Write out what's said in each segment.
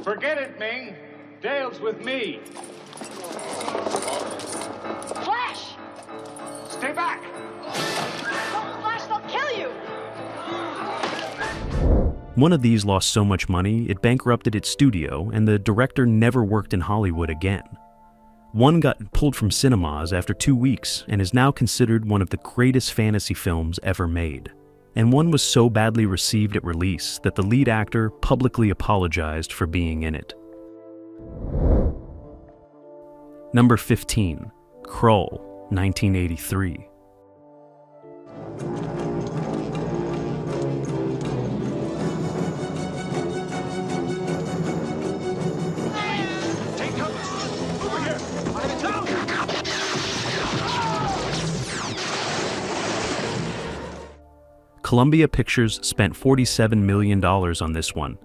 Forget it, Ming. Dale's with me. Flash! Stay back! Don't flash, they'll kill you! One of these lost so much money, it bankrupted its studio, and the director never worked in Hollywood again. One got pulled from cinemas after 2 weeks and is now considered one of the greatest fantasy films ever made. And one was so badly received at release that the lead actor publicly apologized for being in it. Number 15, Krull, 1983. Columbia Pictures spent $47 million on this one,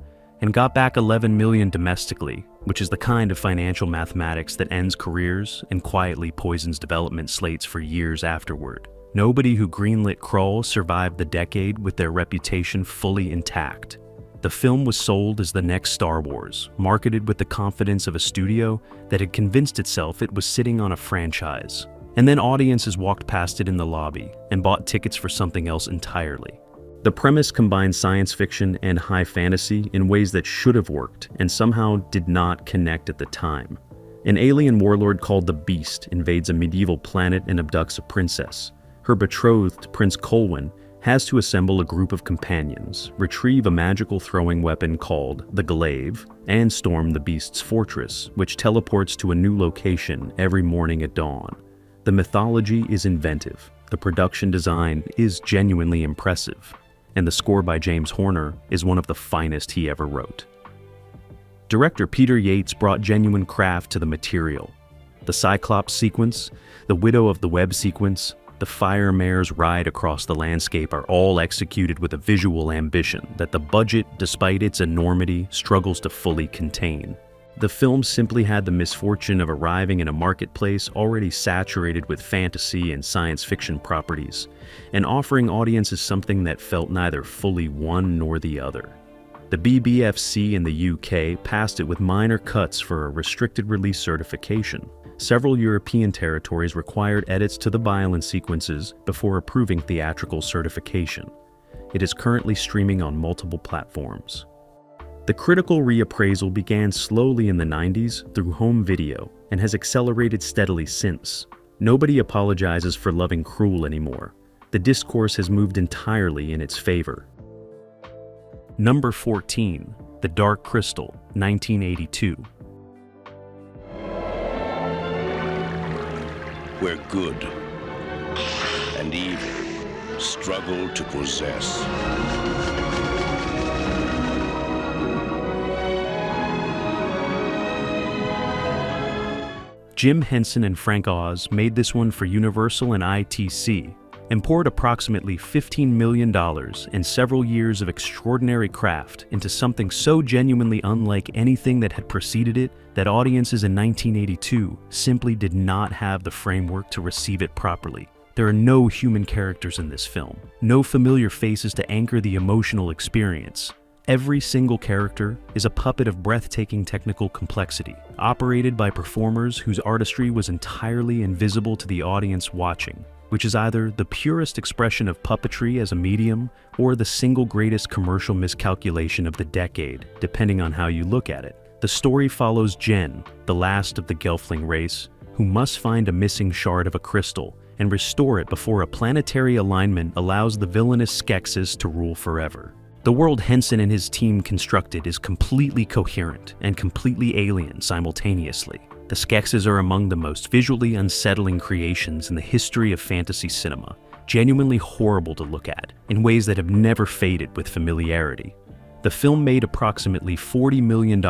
and got back $11 million domestically, which is the kind of financial mathematics that ends careers and quietly poisons development slates for years afterward. Nobody who greenlit Krull survived the decade with their reputation fully intact. The film was sold as the next Star Wars, marketed with the confidence of a studio that had convinced itself it was sitting on a franchise. And then audiences walked past it in the lobby and bought tickets for something else entirely. The premise combined science fiction and high fantasy in ways that should have worked and somehow did not connect at the time. An alien warlord called the Beast invades a medieval planet and abducts a princess. Her betrothed, Prince Colwyn, has to assemble a group of companions, retrieve a magical throwing weapon called the Glaive, and storm the Beast's fortress, which teleports to a new location every morning at dawn. The mythology is inventive, the production design is genuinely impressive, and the score by James Horner is one of the finest he ever wrote. Director Peter Yates brought genuine craft to the material. The Cyclops sequence, the Widow of the Web sequence, the Fire Mare's ride across the landscape are all executed with a visual ambition that the budget, despite its enormity, struggles to fully contain. The film simply had the misfortune of arriving in a marketplace already saturated with fantasy and science fiction properties, and offering audiences something that felt neither fully one nor the other. The BBFC in the UK passed it with minor cuts for a restricted release certification. Several European territories required edits to the violence sequences before approving theatrical certification. It is currently streaming on multiple platforms. The critical reappraisal began slowly in the 90s through home video and has accelerated steadily since. Nobody apologizes for loving Krull anymore. The discourse has moved entirely in its favor. Number 14, The Dark Crystal, 1982. Where good and evil struggle to possess. Jim Henson and Frank Oz made this one for Universal and ITC, and poured approximately $15 million and several years of extraordinary craft into something so genuinely unlike anything that had preceded it that audiences in 1982 simply did not have the framework to receive it properly. There are no human characters in this film, no familiar faces to anchor the emotional experience. Every single character is a puppet of breathtaking technical complexity, operated by performers whose artistry was entirely invisible to the audience watching, which is either the purest expression of puppetry as a medium or the single greatest commercial miscalculation of the decade, depending on how you look at it. The story follows Jen, the last of the Gelfling race, who must find a missing shard of a crystal and restore it before a planetary alignment allows the villainous Skeksis to rule forever. The world Henson and his team constructed is completely coherent and completely alien simultaneously. The Skeksis are among the most visually unsettling creations in the history of fantasy cinema, genuinely horrible to look at, in ways that have never faded with familiarity. The film made approximately $40 million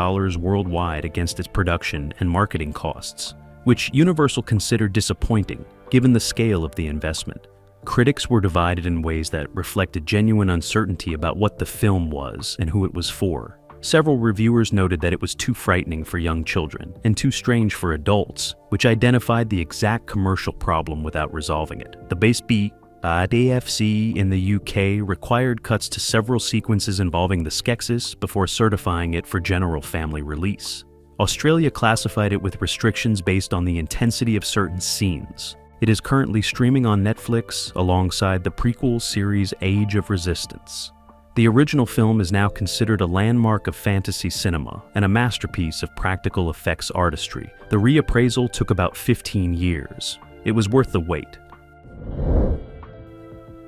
worldwide against its production and marketing costs, which Universal considered disappointing given the scale of the investment. Critics were divided in ways that reflected genuine uncertainty about what the film was and who it was for. Several reviewers noted that it was too frightening for young children and too strange for adults, which identified the exact commercial problem without resolving it. The base beat, DFC in the UK required cuts to several sequences involving the Skeksis before certifying it for general family release. Australia classified it with restrictions based on the intensity of certain scenes. It is currently streaming on Netflix alongside the prequel series Age of Resistance. The original film is now considered a landmark of fantasy cinema and a masterpiece of practical effects artistry. The reappraisal took about 15 years. It was worth the wait.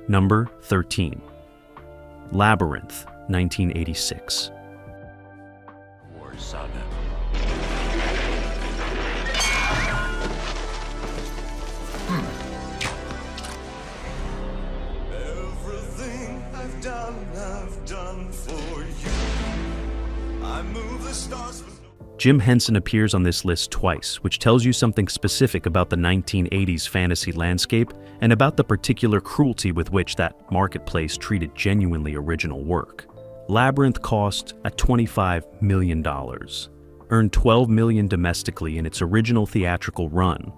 Number 13. Labyrinth, 1986. War Saga. Everything I've done for you. I move the stars with Jim Henson appears on this list twice, which tells you something specific about the 1980s fantasy landscape and about the particular cruelty with which that marketplace treated genuinely original work. Labyrinth cost at $25 million, earned $12 million domestically in its original theatrical run,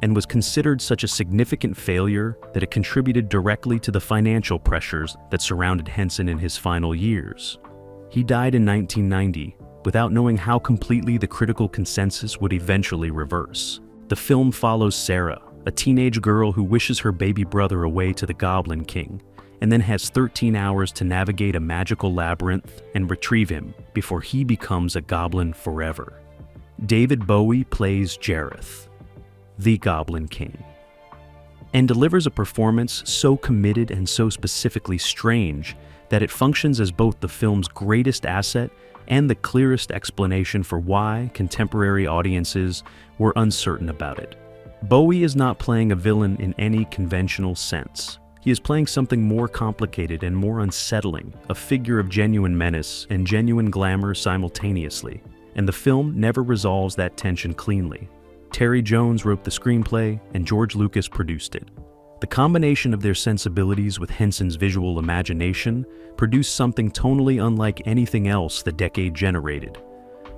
and was considered such a significant failure that it contributed directly to the financial pressures that surrounded Henson in his final years. He died in 1990 without knowing how completely the critical consensus would eventually reverse. The film follows Sarah, a teenage girl who wishes her baby brother away to the Goblin King, and then has 13 hours to navigate a magical labyrinth and retrieve him before he becomes a goblin forever. David Bowie plays Jareth, the Goblin King, and delivers a performance so committed and so specifically strange that it functions as both the film's greatest asset and the clearest explanation for why contemporary audiences were uncertain about it. Bowie is not playing a villain in any conventional sense. He is playing something more complicated and more unsettling, a figure of genuine menace and genuine glamour simultaneously, and the film never resolves that tension cleanly. Terry Jones wrote the screenplay, and George Lucas produced it. The combination of their sensibilities with Henson's visual imagination produced something tonally unlike anything else the decade generated.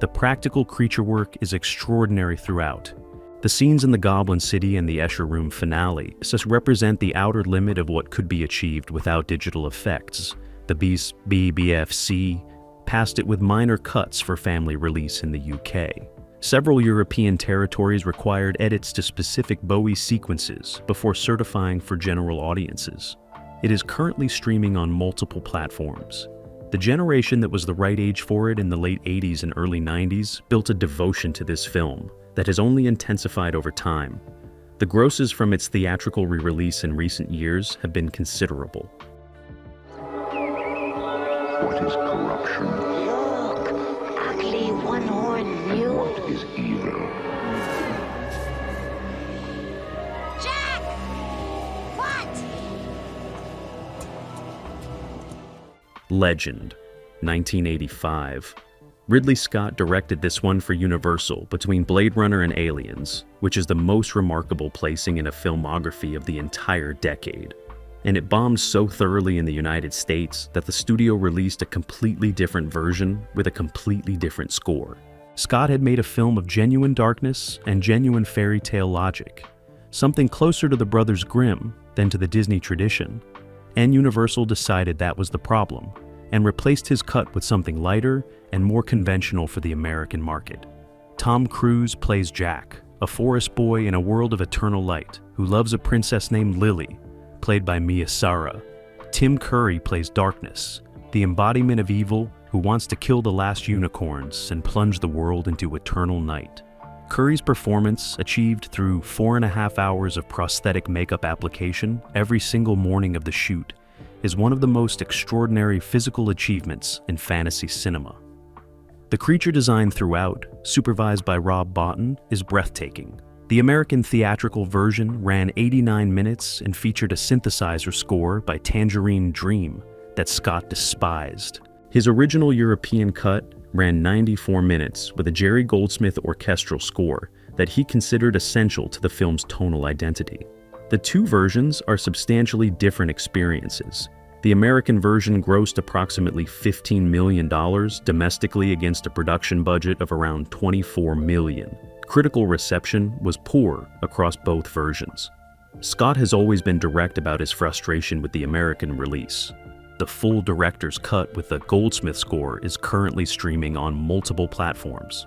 The practical creature work is extraordinary throughout. The scenes in the Goblin City and the Escher Room finale just represent the outer limit of what could be achieved without digital effects. The BBFC passed it with minor cuts for family release in the UK. Several European territories required edits to specific Bowie sequences before certifying for general audiences. It is currently streaming on multiple platforms. The generation that was the right age for it in the late 80s and early 90s built a devotion to this film that has only intensified over time. The grosses from its theatrical re-release in recent years have been considerable. What is corruption? Look, ugly one-horned mule. What is evil? Jack! What? Legend, 1985. Ridley Scott directed this one for Universal between Blade Runner and Aliens, which is the most remarkable placing in a filmography of the entire decade. And it bombed so thoroughly in the United States that the studio released a completely different version with a completely different score. Scott had made a film of genuine darkness and genuine fairy tale logic, something closer to the Brothers Grimm than to the Disney tradition, and Universal decided that was the problem, and replaced his cut with something lighter and more conventional for the American market. Tom Cruise plays Jack, a forest boy in a world of eternal light who loves a princess named Lily, played by Mia Sara. Tim Curry plays Darkness, the embodiment of evil who wants to kill the last unicorns and plunge the world into eternal night. Curry's performance, achieved through 4.5 hours of prosthetic makeup application every single morning of the shoot, is one of the most extraordinary physical achievements in fantasy cinema. The creature design throughout, supervised by Rob Bottin, is breathtaking. The American theatrical version ran 89 minutes and featured a synthesizer score by Tangerine Dream that Scott despised. His original European cut ran 94 minutes with a Jerry Goldsmith orchestral score that he considered essential to the film's tonal identity. The two versions are substantially different experiences. The American version grossed approximately $15 million domestically against a production budget of around $24 million. Critical reception was poor across both versions. Scott has always been direct about his frustration with the American release. The full director's cut with the Goldsmith score is currently streaming on multiple platforms.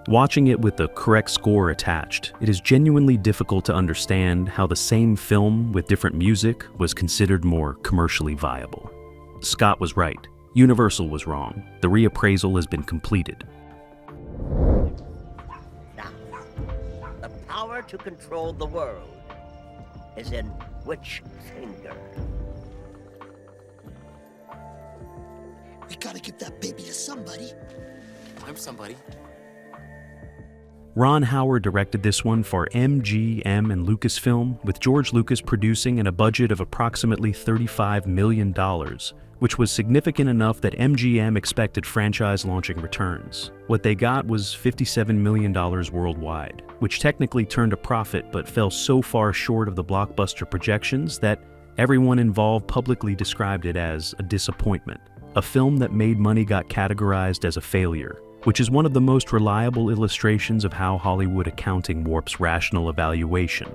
Watching it with the correct score attached, it is genuinely difficult to understand how the same film with different music was considered more commercially viable. Scott was right. Universal was wrong. The reappraisal has been completed. Now, the power to control the world is in which finger? We gotta give that baby to somebody. I'm somebody. Ron Howard directed this one for MGM and Lucasfilm, with George Lucas producing and a budget of approximately $35 million, which was significant enough that MGM expected franchise launching returns. What they got was $57 million worldwide, which technically turned a profit but fell so far short of the blockbuster projections that everyone involved publicly described it as a disappointment. A film that made money got categorized as a failure, which is one of the most reliable illustrations of how Hollywood accounting warps rational evaluation.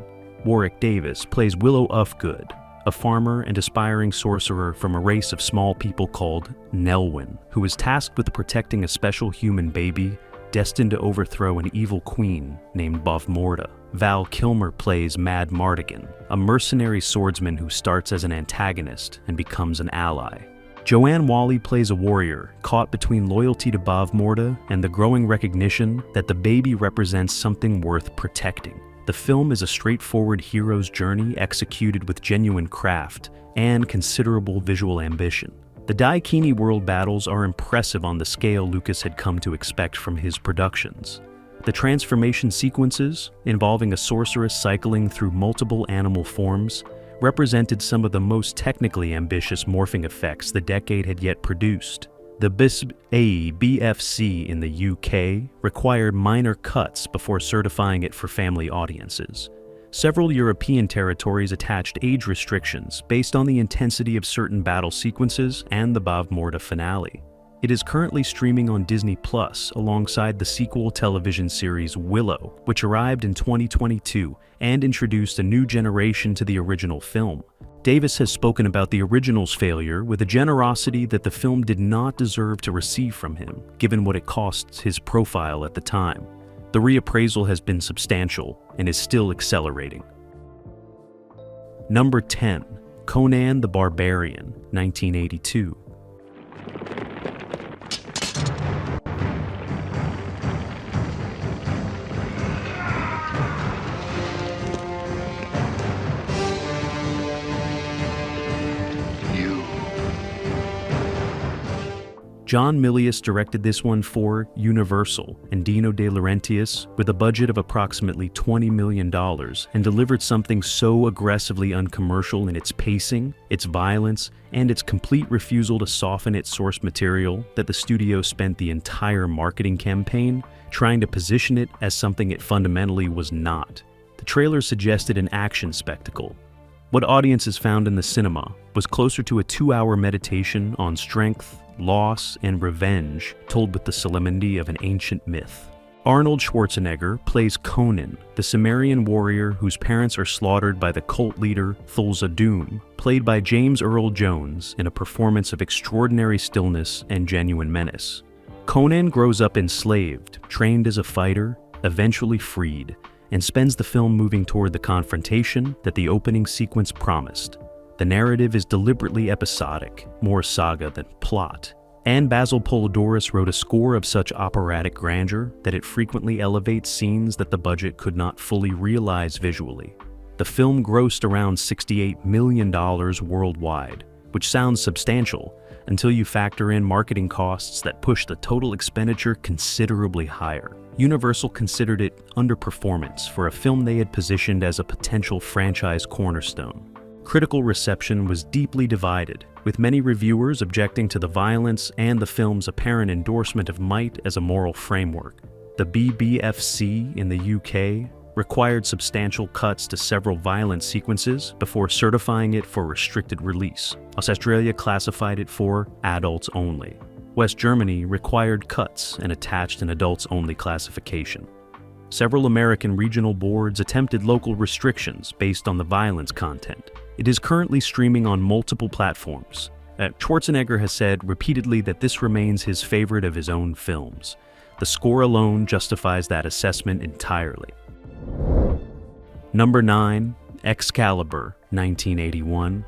Warwick Davis plays Willow Ufgood, a farmer and aspiring sorcerer from a race of small people called Nelwyn, who is tasked with protecting a special human baby destined to overthrow an evil queen named Bovmorda. Val Kilmer plays Mad Mardigan, a mercenary swordsman who starts as an antagonist and becomes an ally. Joanne Whalley plays a warrior caught between loyalty to Bovmorda and the growing recognition that the baby represents something worth protecting. The film is a straightforward hero's journey executed with genuine craft and considerable visual ambition. The Daikini world battles are impressive on the scale Lucas had come to expect from his productions. The transformation sequences, involving a sorceress cycling through multiple animal forms, represented some of the most technically ambitious morphing effects the decade had yet produced. The BFC in the UK required minor cuts before certifying it for family audiences. Several European territories attached age restrictions based on the intensity of certain battle sequences and the Bovmorda finale. It is currently streaming on Disney Plus alongside the sequel television series Willow, which arrived in 2022 and introduced a new generation to the original film. Davis has spoken about the original's failure with a generosity that the film did not deserve to receive from him, given what it costs his profile at the time. The reappraisal has been substantial and is still accelerating. Number 10. Conan the Barbarian, 1982. John Milius directed this one for Universal and Dino De Laurentiis with a budget of approximately $20 million and delivered something so aggressively uncommercial in its pacing, its violence, and its complete refusal to soften its source material that the studio spent the entire marketing campaign trying to position it as something it fundamentally was not. The trailer suggested an action spectacle. What audiences found in the cinema was closer to a 2-hour meditation on strength, loss, and revenge, told with the solemnity of an ancient myth. Arnold Schwarzenegger plays Conan, the Sumerian warrior whose parents are slaughtered by the cult leader Thulsa Doom, played by James Earl Jones in a performance of extraordinary stillness and genuine menace. Conan grows up enslaved, trained as a fighter, eventually freed, and spends the film moving toward the confrontation that the opening sequence promised. The narrative is deliberately episodic, more saga than plot, and Basil Polidorus wrote a score of such operatic grandeur that it frequently elevates scenes that the budget could not fully realize visually. The film grossed around $68 million worldwide, which sounds substantial until you factor in marketing costs that push the total expenditure considerably higher. Universal considered it underperformance for a film they had positioned as a potential franchise cornerstone. Critical reception was deeply divided, with many reviewers objecting to the violence and the film's apparent endorsement of might as a moral framework. The BBFC in the UK required substantial cuts to several violent sequences before certifying it for restricted release. Australia classified it for adults only. West Germany required cuts and attached an adults-only classification. Several American regional boards attempted local restrictions based on the violence content. It is currently streaming on multiple platforms. Schwarzenegger has said repeatedly that this remains his favorite of his own films. The score alone justifies that assessment entirely. Number 9, Excalibur, 1981.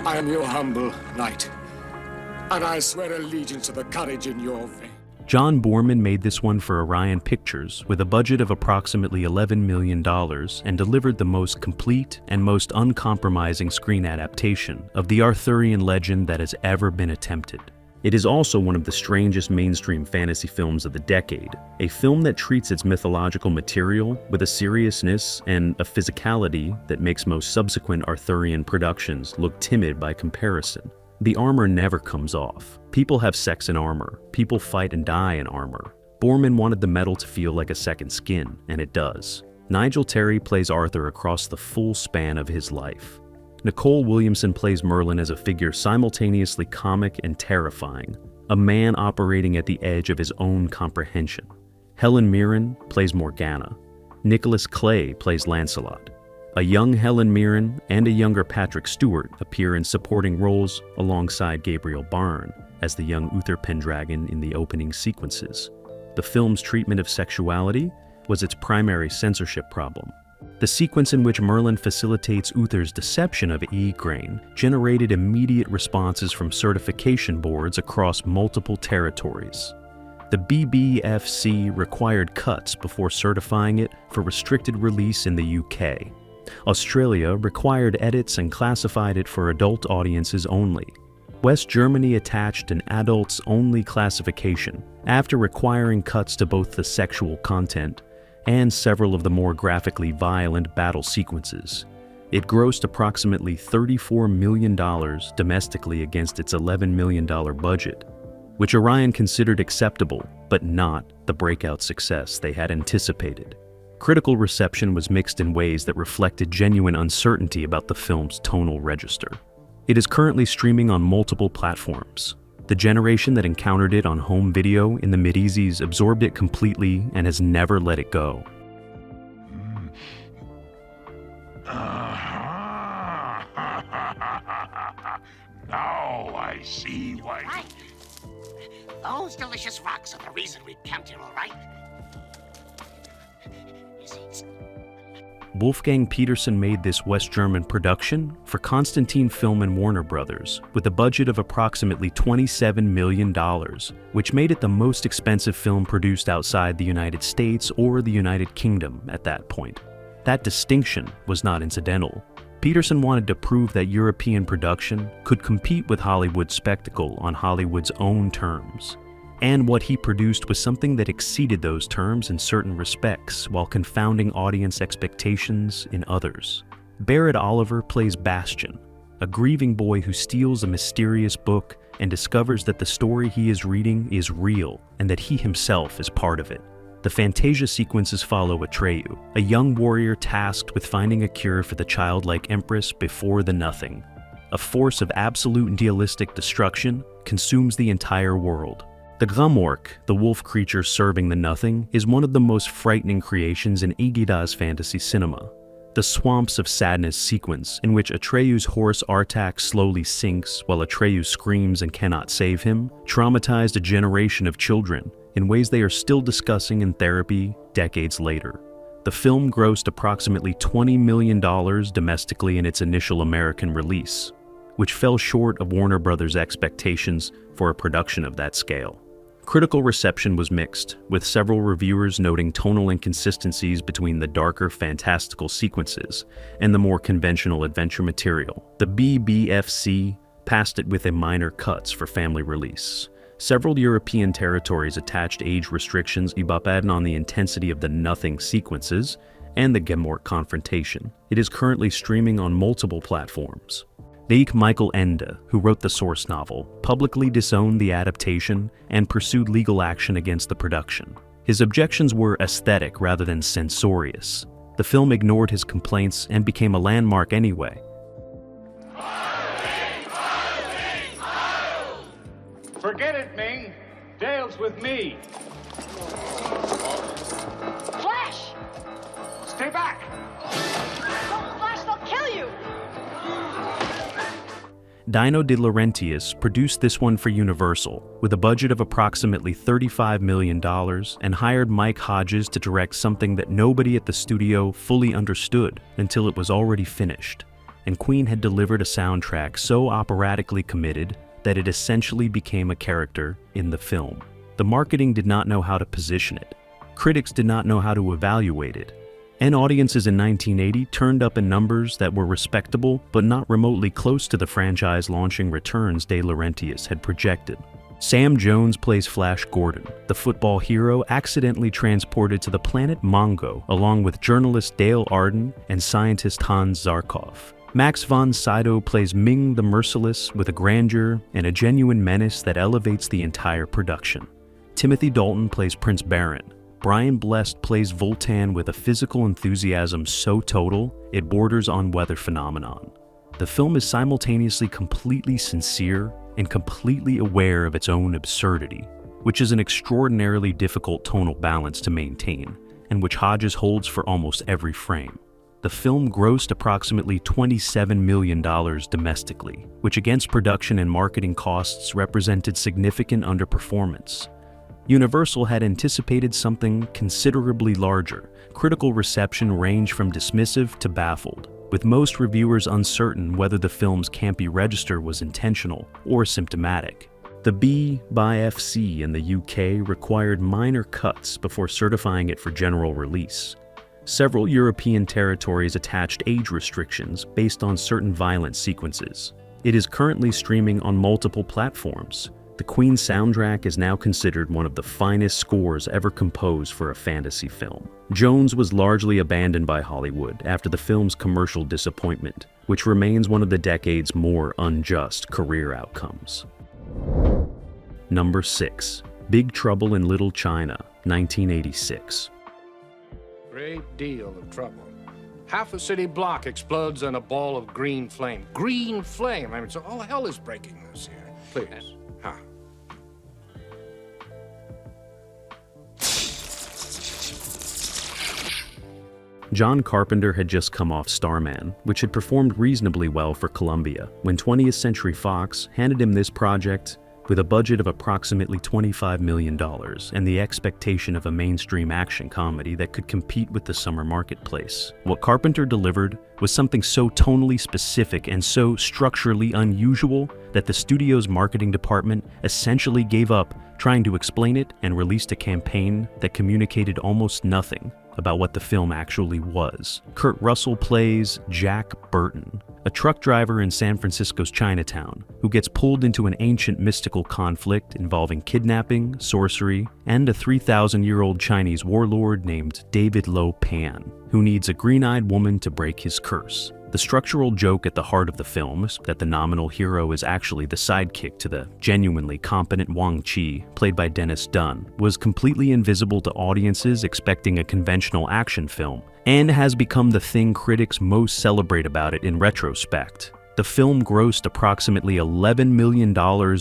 I am your humble knight, and I swear allegiance to the courage in your veins. John Boorman made this one for Orion Pictures with a budget of approximately $11 million and delivered the most complete and most uncompromising screen adaptation of the Arthurian legend that has ever been attempted. It is also one of the strangest mainstream fantasy films of the decade, a film that treats its mythological material with a seriousness and a physicality that makes most subsequent Arthurian productions look timid by comparison. The armor never comes off. People have sex in armor. People fight and die in armor. Boorman wanted the metal to feel like a second skin, and it does. Nigel Terry plays Arthur across the full span of his life. Nicole Williamson plays Merlin as a figure simultaneously comic and terrifying, a man operating at the edge of his own comprehension. Helen Mirren plays Morgana. Nicholas Clay plays Lancelot. A young Helen Mirren and a younger Patrick Stewart appear in supporting roles alongside Gabriel Byrne as the young Uther Pendragon in the opening sequences. The film's treatment of sexuality was its primary censorship problem. The sequence in which Merlin facilitates Uther's deception of Igraine generated immediate responses from certification boards across multiple territories. The BBFC required cuts before certifying it for restricted release in the UK. Australia required edits and classified it for adult audiences only. West Germany attached an adults-only classification after requiring cuts to both the sexual content and several of the more graphically violent battle sequences. It grossed approximately $34 million domestically against its $11 million budget, which Orion considered acceptable, but not the breakout success they had anticipated. Critical reception was mixed in ways that reflected genuine uncertainty about the film's tonal register. It is currently streaming on multiple platforms. The generation that encountered it on home video in the mid-80s absorbed it completely and has never let it go. Now I see why. Right. Those delicious rocks are the reason we camped here, all right? Wolfgang Petersen made this West German production for Constantine Film and Warner Brothers with a budget of approximately $27 million, which made it the most expensive film produced outside the United States or the United Kingdom at that point. That distinction was not incidental. Petersen wanted to prove that European production could compete with Hollywood spectacle on Hollywood's own terms. And what he produced was something that exceeded those terms in certain respects while confounding audience expectations in others. Barrett Oliver plays Bastian, a grieving boy who steals a mysterious book and discovers that the story he is reading is real and that he himself is part of it. The Fantasia sequences follow Atreyu, a young warrior tasked with finding a cure for the childlike empress before the Nothing. A force of absolute nihilistic destruction consumes the entire world. The Glamork, the wolf creature serving the Nothing, is one of the most frightening creations in Egida's fantasy cinema. The Swamps of Sadness sequence, in which Atreyu's horse Artak slowly sinks while Atreyu screams and cannot save him, traumatized a generation of children in ways they are still discussing in therapy decades later. The film grossed approximately $20 million domestically in its initial American release, which fell short of Warner Brothers' expectations for a production of that scale. Critical reception was mixed, with several reviewers noting tonal inconsistencies between the darker fantastical sequences and the more conventional adventure material. The BBFC passed it with a minor cuts for family release. Several European territories attached age restrictions depending on the intensity of the Nothing sequences and the Gemort confrontation. It is currently streaming on multiple platforms. Leek Michael Ende, who wrote the source novel, publicly disowned the adaptation and pursued legal action against the production. His objections were aesthetic rather than censorious. the film ignored his complaints and became a landmark anyway. Forget it, Ming. Dale's with me. Flash! Stay back! Don't flash, they'll kill you! Dino De Laurentiis produced this one for Universal, with a budget of approximately $35 million, and hired Mike Hodges to direct something that nobody at the studio fully understood until it was already finished. And Queen had delivered a soundtrack so operatically committed that it essentially became a character in the film. The marketing did not know how to position it. Critics did not know how to evaluate it. And audiences in 1980 turned up in numbers that were respectable, but not remotely close to the franchise launching returns De Laurentiis had projected. Sam Jones plays Flash Gordon, the football hero accidentally transported to the planet Mongo, along with journalist Dale Arden and scientist Hans Zarkov. Max von Sydow plays Ming the Merciless with a grandeur and a genuine menace that elevates the entire production. Timothy Dalton plays Prince Baron. Brian Blessed plays Voltan with a physical enthusiasm so total, it borders on weather phenomenon. The film is simultaneously completely sincere and completely aware of its own absurdity, which is an extraordinarily difficult tonal balance to maintain, and which Hodges holds for almost every frame. The film grossed approximately $27 million domestically, which against production and marketing costs represented significant underperformance. Universal had anticipated something considerably larger. Critical reception ranged from dismissive to baffled, with most reviewers uncertain whether the film's campy register was intentional or symptomatic. The B by FC in the UK required minor cuts before certifying it for general release. Several European territories attached age restrictions based on certain violent sequences. It is currently streaming on multiple platforms. The Queen soundtrack is now considered one of the finest scores ever composed for a fantasy film. Jones was largely abandoned by Hollywood after the film's commercial disappointment, which remains one of the decade's more unjust career outcomes. Number 6. Big Trouble in Little China, 1986. Great deal of trouble. Half a city block explodes in a ball of green flame. Green flame! I mean, so all hell is breaking loose here. Please. John Carpenter had just come off Starman, which had performed reasonably well for Columbia, when 20th Century Fox handed him this project with a budget of approximately $25 million and the expectation of a mainstream action comedy that could compete with the summer marketplace. What Carpenter delivered was something so tonally specific and so structurally unusual that the studio's marketing department essentially gave up trying to explain it and released a campaign that communicated almost nothing about what the film actually was. Kurt Russell plays Jack Burton, a truck driver in San Francisco's Chinatown who gets pulled into an ancient mystical conflict involving kidnapping, sorcery, and a 3,000-year-old Chinese warlord named David Lo Pan, who needs a green-eyed woman to break his curse. The structural joke at the heart of the film is that the nominal hero is actually the sidekick to the genuinely competent Wang Chi, played by Dennis Dunn, was completely invisible to audiences expecting a conventional action film, and has become the thing critics most celebrate about it in retrospect. The film grossed approximately $11 million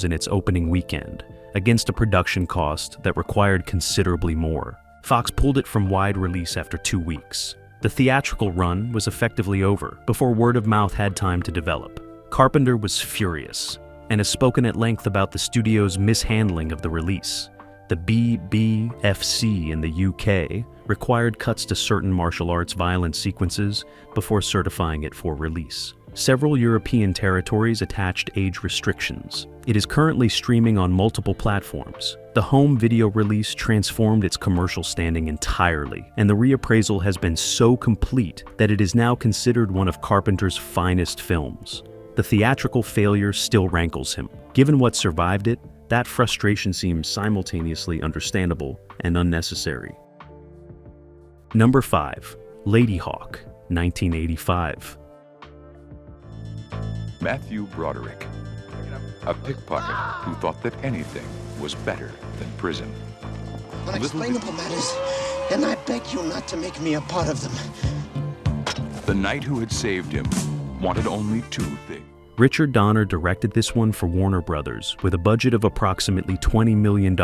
in its opening weekend, against a production cost that required considerably more. Fox pulled it from wide release after 2 weeks. The theatrical run was effectively over before word of mouth had time to develop. Carpenter was furious and has spoken at length about the studio's mishandling of the release. The BBFC in the UK required cuts to certain martial arts violence sequences before certifying it for release. Several European territories attached age restrictions. It is currently streaming on multiple platforms. The home video release transformed its commercial standing entirely, and the reappraisal has been so complete that it is now considered one of Carpenter's finest films. The theatrical failure still rankles him. Given what survived it, that frustration seems simultaneously understandable and unnecessary. Number 5. Ladyhawke, 1985. Matthew Broderick, a pickpocket who thought that anything was better than prison. Unexplainable matters, and I beg you not to make me a part of them. The knight who had saved him wanted only two things. Richard Donner directed this one for Warner Brothers with a budget of approximately $20 million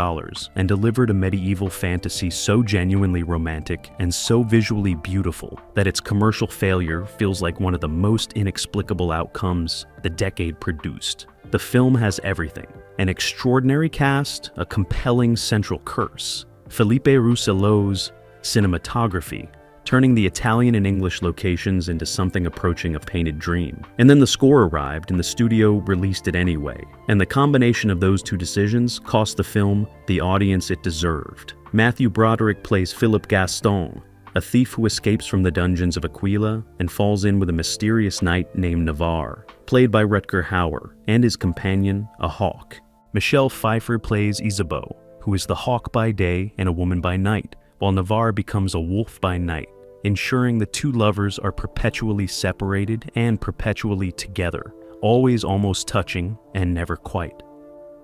and delivered a medieval fantasy so genuinely romantic and so visually beautiful that its commercial failure feels like one of the most inexplicable outcomes the decade produced. The film has everything: an extraordinary cast, a compelling central curse, Felipe Rousselot's cinematography, turning the Italian and English locations into something approaching a painted dream. And then the score arrived and the studio released it anyway. And the combination of those two decisions cost the film the audience it deserved. Matthew Broderick plays Philip Gaston, a thief who escapes from the dungeons of Aquila and falls in with a mysterious knight named Navarre, played by Rutger Hauer, and his companion, a hawk. Michelle Pfeiffer plays Isabeau, who is the hawk by day and a woman by night, while Navarre becomes a wolf by night, ensuring the two lovers are perpetually separated and perpetually together, always almost touching and never quite.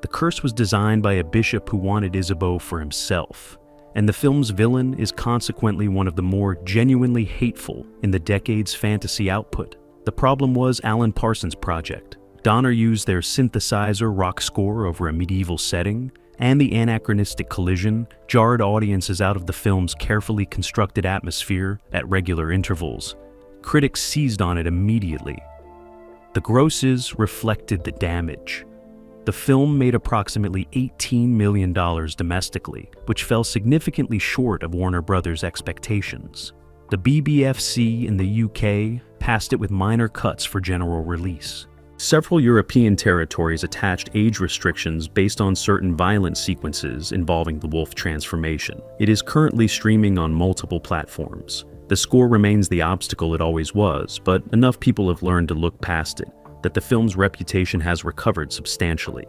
The curse was designed by a bishop who wanted Isabeau for himself, and the film's villain is consequently one of the more genuinely hateful in the decade's fantasy output. The problem was Alan Parsons' project. Donner used their synthesizer rock score over a medieval setting, and the anachronistic collision jarred audiences out of the film's carefully constructed atmosphere at regular intervals. Critics seized on it immediately. The grosses reflected the damage. The film made approximately $18 million domestically, which fell significantly short of Warner Brothers' expectations. The BBFC in the UK passed it with minor cuts for general release. Several European territories attached age restrictions based on certain violent sequences involving the wolf transformation. It is currently streaming on multiple platforms. The score remains the obstacle it always was, but enough people have learned to look past it that the film's reputation has recovered substantially.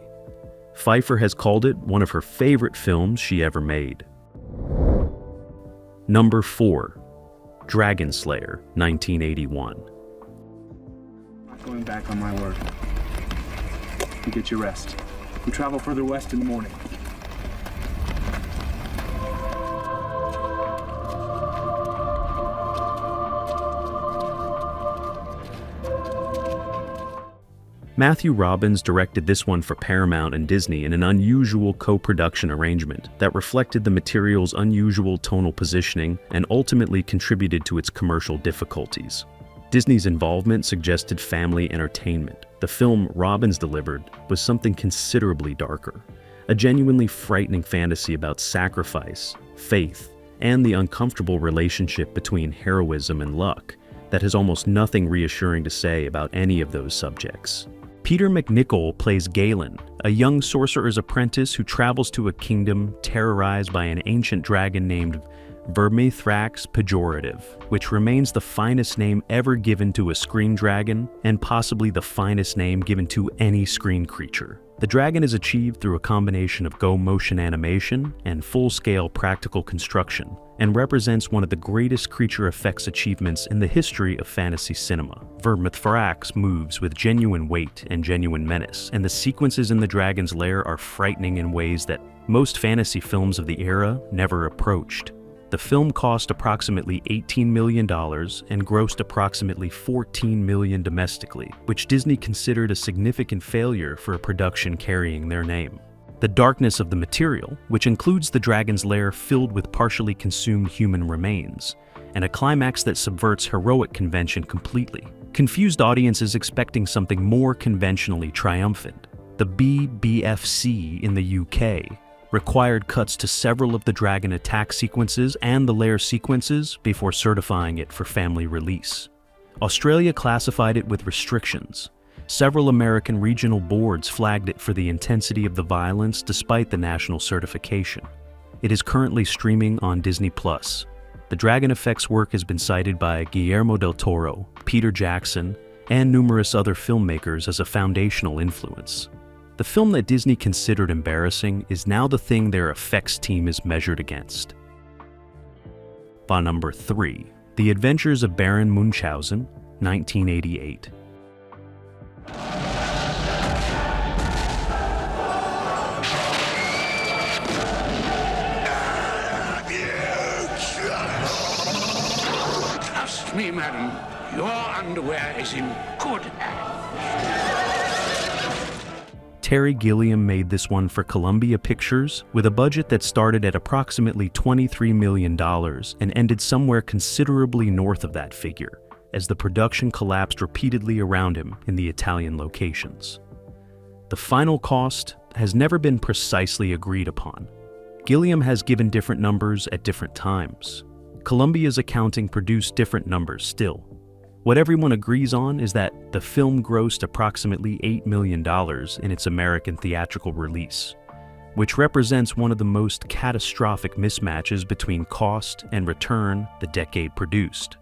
Pfeiffer has called it one of her favorite films she ever made. Number 4. Dragonslayer, 1981. Going back on my word. You get your rest. We travel further west in the morning. Matthew Robbins directed this one for Paramount and Disney in an unusual co-production arrangement that reflected the material's unusual tonal positioning and ultimately contributed to its commercial difficulties. Disney's involvement suggested family entertainment. The film Robbins delivered was something considerably darker, a genuinely frightening fantasy about sacrifice, faith, and the uncomfortable relationship between heroism and luck that has almost nothing reassuring to say about any of those subjects. Peter MacNicol plays Galen, a young sorcerer's apprentice who travels to a kingdom terrorized by an ancient dragon named Vermithrax Pejorative, which remains the finest name ever given to a screen dragon and possibly the finest name given to any screen creature. The dragon is achieved through a combination of go-motion animation and full-scale practical construction, and represents one of the greatest creature effects achievements in the history of fantasy cinema. Vermithrax moves with genuine weight and genuine menace, and the sequences in the dragon's lair are frightening in ways that most fantasy films of the era never approached. The film cost approximately $18 million and grossed approximately $14 million domestically, which Disney considered a significant failure for a production carrying their name. The darkness of the material, which includes the dragon's lair filled with partially consumed human remains, and a climax that subverts heroic convention completely, confused audiences expecting something more conventionally triumphant. The BBFC in the UK required cuts to several of the dragon attack sequences and the lair sequences before certifying it for family release. Australia classified it with restrictions. Several American regional boards flagged it for the intensity of the violence despite the national certification. It is currently streaming on Disney+. The dragon effects work has been cited by Guillermo del Toro, Peter Jackson, and numerous other filmmakers as a foundational influence. The film that Disney considered embarrassing is now the thing their effects team is measured against. By number 3, The Adventures of Baron Munchausen, 1988. Trust me, madam. Your underwear is in good hands. Terry Gilliam made this one for Columbia Pictures with a budget that started at approximately $23 million and ended somewhere considerably north of that figure, as the production collapsed repeatedly around him in the Italian locations. The final cost has never been precisely agreed upon. Gilliam has given different numbers at different times. Columbia's accounting produced different numbers still. What everyone agrees on is that the film grossed approximately $8 million in its American theatrical release, which represents one of the most catastrophic mismatches between cost and return the decade produced.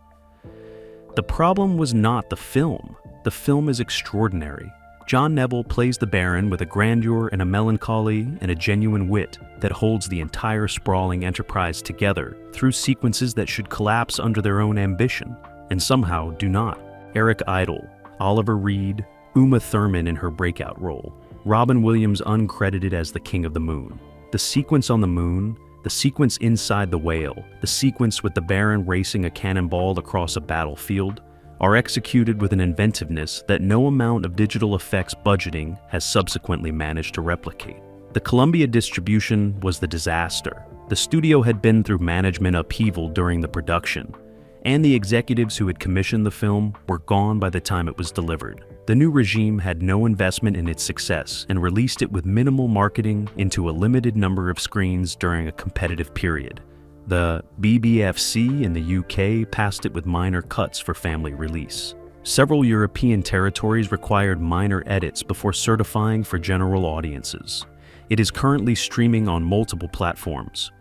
The problem was not the film. The film is extraordinary. John Neville plays the Baron with a grandeur and a melancholy and a genuine wit that holds the entire sprawling enterprise together through sequences that should collapse under their own ambition, and somehow do not. Eric Idle, Oliver Reed, Uma Thurman in her breakout role, Robin Williams uncredited as the King of the Moon. The sequence on the moon, the sequence inside the whale, the sequence with the Baron racing a cannonball across a battlefield, are executed with an inventiveness that no amount of digital effects budgeting has subsequently managed to replicate. The Columbia distribution was the disaster. The studio had been through management upheaval during the production, and the executives who had commissioned the film were gone by the time it was delivered. The new regime had no investment in its success and released it with minimal marketing into a limited number of screens during a competitive period. The BBFC in the UK passed it with minor cuts for family release. Several European territories required minor edits before certifying for general audiences. It is currently streaming on multiple platforms.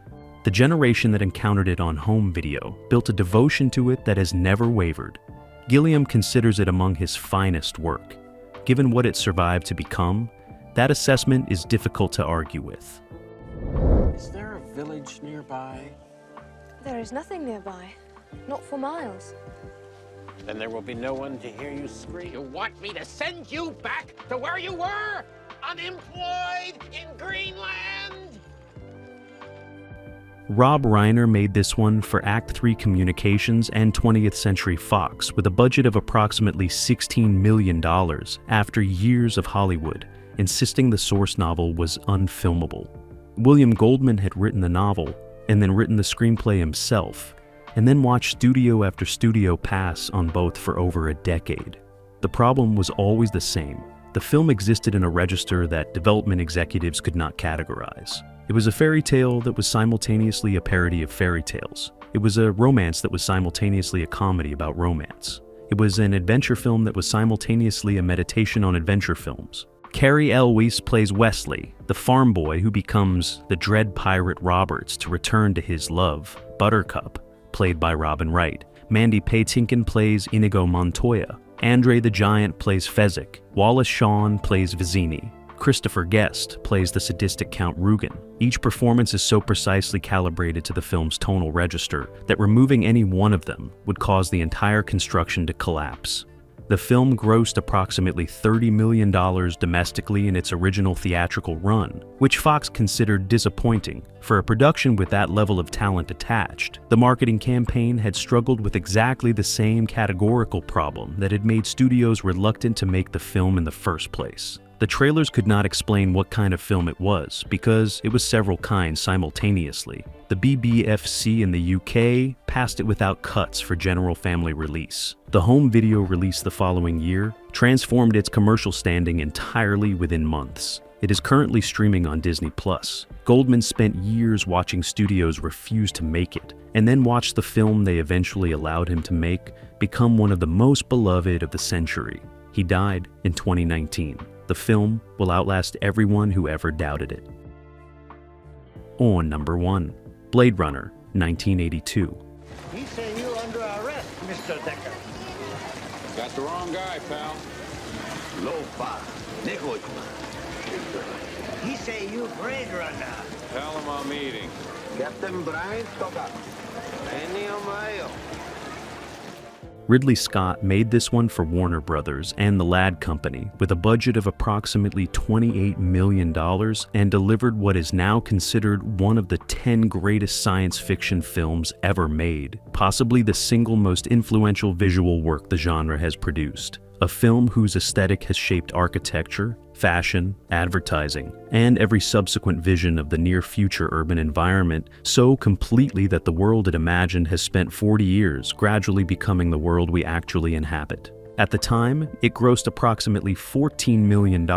The generation that encountered it on home video built a devotion to it that has never wavered. Gilliam considers it among his finest work. Given what it survived to become, that assessment is difficult to argue with. Is there a village nearby? There is nothing nearby. Not for miles. Then there will be no one to hear you scream. You want me to send you back to where you were? Unemployed in Greenland? Rob Reiner made this one for Act 3 Communications and 20th Century Fox with a budget of approximately $16 million after years of Hollywood insisting the source novel was unfilmable. William Goldman had written the novel and then written the screenplay himself, and then watched studio after studio pass on both for over a decade. The problem was always the same. The film existed in a register that development executives could not categorize. It was a fairy tale that was simultaneously a parody of fairy tales. It was a romance that was simultaneously a comedy about romance. It was an adventure film that was simultaneously a meditation on adventure films. Cary Elwes plays Wesley, the farm boy who becomes the dread pirate Roberts to return to his love, Buttercup, played by Robin Wright. Mandy Patinkin plays Inigo Montoya. Andre the Giant plays Fezzik. Wallace Shawn plays Vizzini. Christopher Guest plays the sadistic Count Rugen. Each performance is so precisely calibrated to the film's tonal register that removing any one of them would cause the entire construction to collapse. The film grossed approximately $30 million domestically in its original theatrical run, which Fox considered disappointing. For a production with that level of talent attached, the marketing campaign had struggled with exactly the same categorical problem that had made studios reluctant to make the film in the first place. The trailers could not explain what kind of film it was, because it was several kinds simultaneously. The BBFC in the UK passed it without cuts for general family release. The home video release the following year transformed its commercial standing entirely within months. It is currently streaming on Disney+. Goldman spent years watching studios refuse to make it, and then watched the film they eventually allowed him to make become one of the most beloved of the century. He died in 2019. The film will outlast everyone who ever doubted it. On number 1, Blade Runner, 1982. He say you're under arrest, Mr. Decker. Got the wrong guy, pal. Lofa, Nikolma. He say you Blade Runner. Tell him I'm eating. Captain Brian Stoker. Ridley Scott made this one for Warner Brothers and the Ladd Company with a budget of approximately $28 million and delivered what is now considered one of the 10 greatest science fiction films ever made, possibly the single most influential visual work the genre has produced. A film whose aesthetic has shaped architecture, fashion, advertising, and every subsequent vision of the near-future urban environment so completely that the world it imagined has spent 40 years gradually becoming the world we actually inhabit. At the time, it grossed approximately $14 million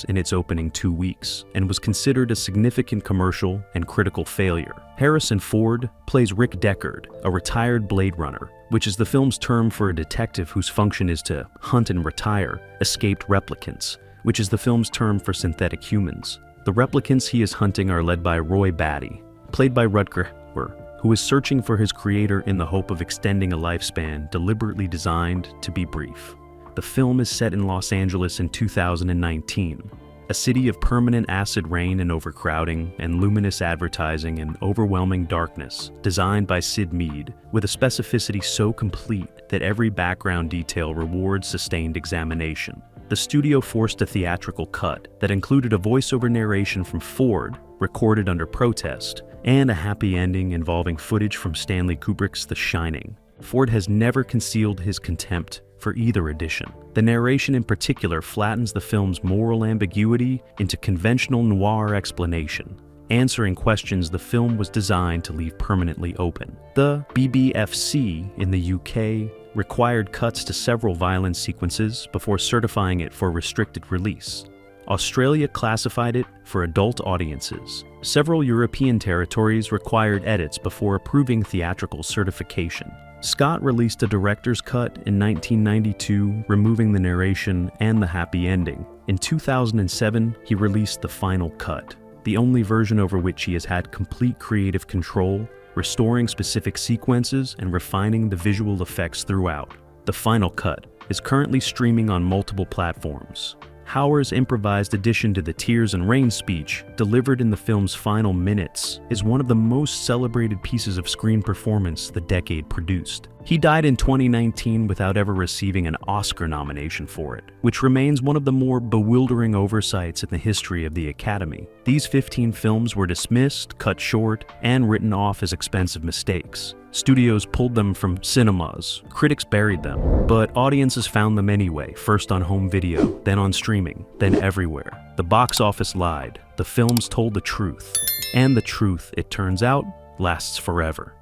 in its opening 2 weeks and was considered a significant commercial and critical failure. Harrison Ford plays Rick Deckard, a retired Blade Runner, which is the film's term for a detective whose function is to hunt and retire escaped replicants, which is the film's term for synthetic humans. The replicants he is hunting are led by Roy Batty, played by Rutger Hauer, who is searching for his creator in the hope of extending a lifespan deliberately designed to be brief. The film is set in Los Angeles in 2019, a city of permanent acid rain and overcrowding and luminous advertising and overwhelming darkness, designed by Sid Mead, with a specificity so complete that every background detail rewards sustained examination. The studio forced a theatrical cut that included a voiceover narration from Ford, recorded under protest, and a happy ending involving footage from Stanley Kubrick's The Shining. Ford has never concealed his contempt for either edition. The narration in particular flattens the film's moral ambiguity into conventional noir explanation, answering questions the film was designed to leave permanently open. The BBFC in the UK required cuts to several violent sequences before certifying it for restricted release. Australia classified it for adult audiences. Several European territories required edits before approving theatrical certification. Scott released a director's cut in 1992, removing the narration and the happy ending. In 2007, he released the final cut, the only version over which he has had complete creative control, restoring specific sequences and refining the visual effects throughout. The final cut is currently streaming on multiple platforms. Hauer's improvised addition to the Tears and Rain speech, delivered in the film's final minutes, is one of the most celebrated pieces of screen performance the decade produced. He died in 2019 without ever receiving an Oscar nomination for it, which remains one of the more bewildering oversights in the history of the Academy. These 15 films were dismissed, cut short, and written off as expensive mistakes. Studios pulled them from cinemas, critics buried them, but audiences found them anyway, first on home video, then on streaming, then everywhere. The box office lied, the films told the truth, and the truth, it turns out, lasts forever.